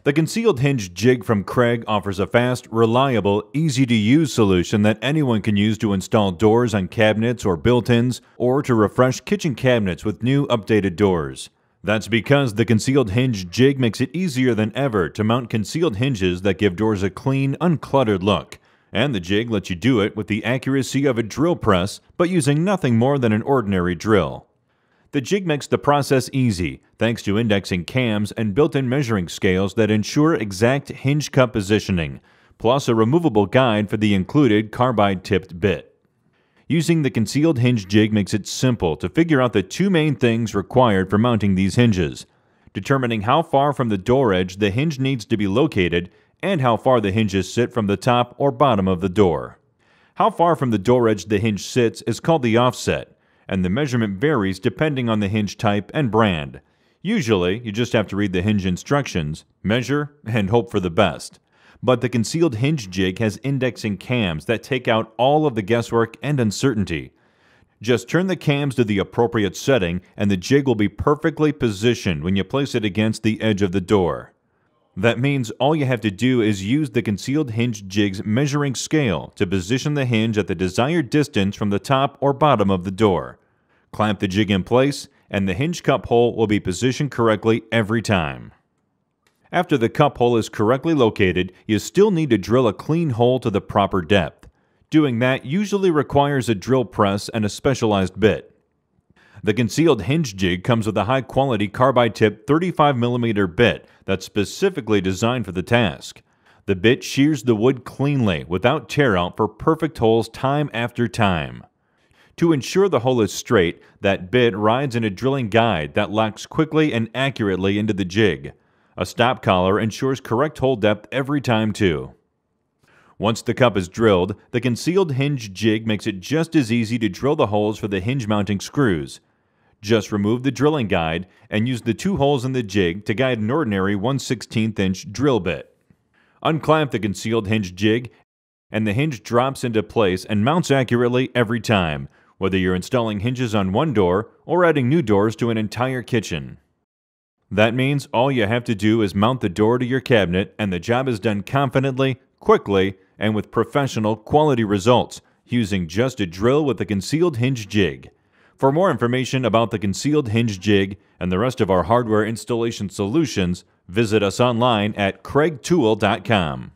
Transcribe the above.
The concealed hinge jig from KREG offers a fast, reliable, easy-to-use solution that anyone can use to install doors on cabinets or built-ins, or to refresh kitchen cabinets with new updated doors. That's because the concealed hinge jig makes it easier than ever to mount concealed hinges that give doors a clean, uncluttered look. And the jig lets you do it with the accuracy of a drill press, but using nothing more than an ordinary drill. The jig makes the process easy, thanks to indexing cams and built-in measuring scales that ensure exact hinge cup positioning, plus a removable guide for the included carbide-tipped bit. Using the concealed hinge jig makes it simple to figure out the two main things required for mounting these hinges: determining how far from the door edge the hinge needs to be located and how far the hinges sit from the top or bottom of the door. How far from the door edge the hinge sits is called the offset, and the measurement varies depending on the hinge type and brand. Usually, you just have to read the hinge instructions, measure, and hope for the best. But the concealed hinge jig has indexing cams that take out all of the guesswork and uncertainty. Just turn the cams to the appropriate setting and the jig will be perfectly positioned when you place it against the edge of the door. That means all you have to do is use the concealed hinge jig's measuring scale to position the hinge at the desired distance from the top or bottom of the door. Clamp the jig in place, and the hinge cup hole will be positioned correctly every time. After the cup hole is correctly located, you still need to drill a clean hole to the proper depth. Doing that usually requires a drill press and a specialized bit. The concealed hinge jig comes with a high-quality carbide-tipped 35mm bit that's specifically designed for the task. The bit shears the wood cleanly without tear-out for perfect holes time after time. To ensure the hole is straight, that bit rides in a drilling guide that locks quickly and accurately into the jig. A stop collar ensures correct hole depth every time too. Once the cup is drilled, the concealed hinge jig makes it just as easy to drill the holes for the hinge mounting screws. Just remove the drilling guide and use the two holes in the jig to guide an ordinary 1/16" drill bit. Unclamp the concealed hinge jig and the hinge drops into place and mounts accurately every time, whether you're installing hinges on one door or adding new doors to an entire kitchen. That means all you have to do is mount the door to your cabinet and the job is done confidently, quickly, and with professional quality results using just a drill with the concealed hinge jig. For more information about the concealed hinge jig and the rest of our hardware installation solutions, visit us online at KREGtool.com.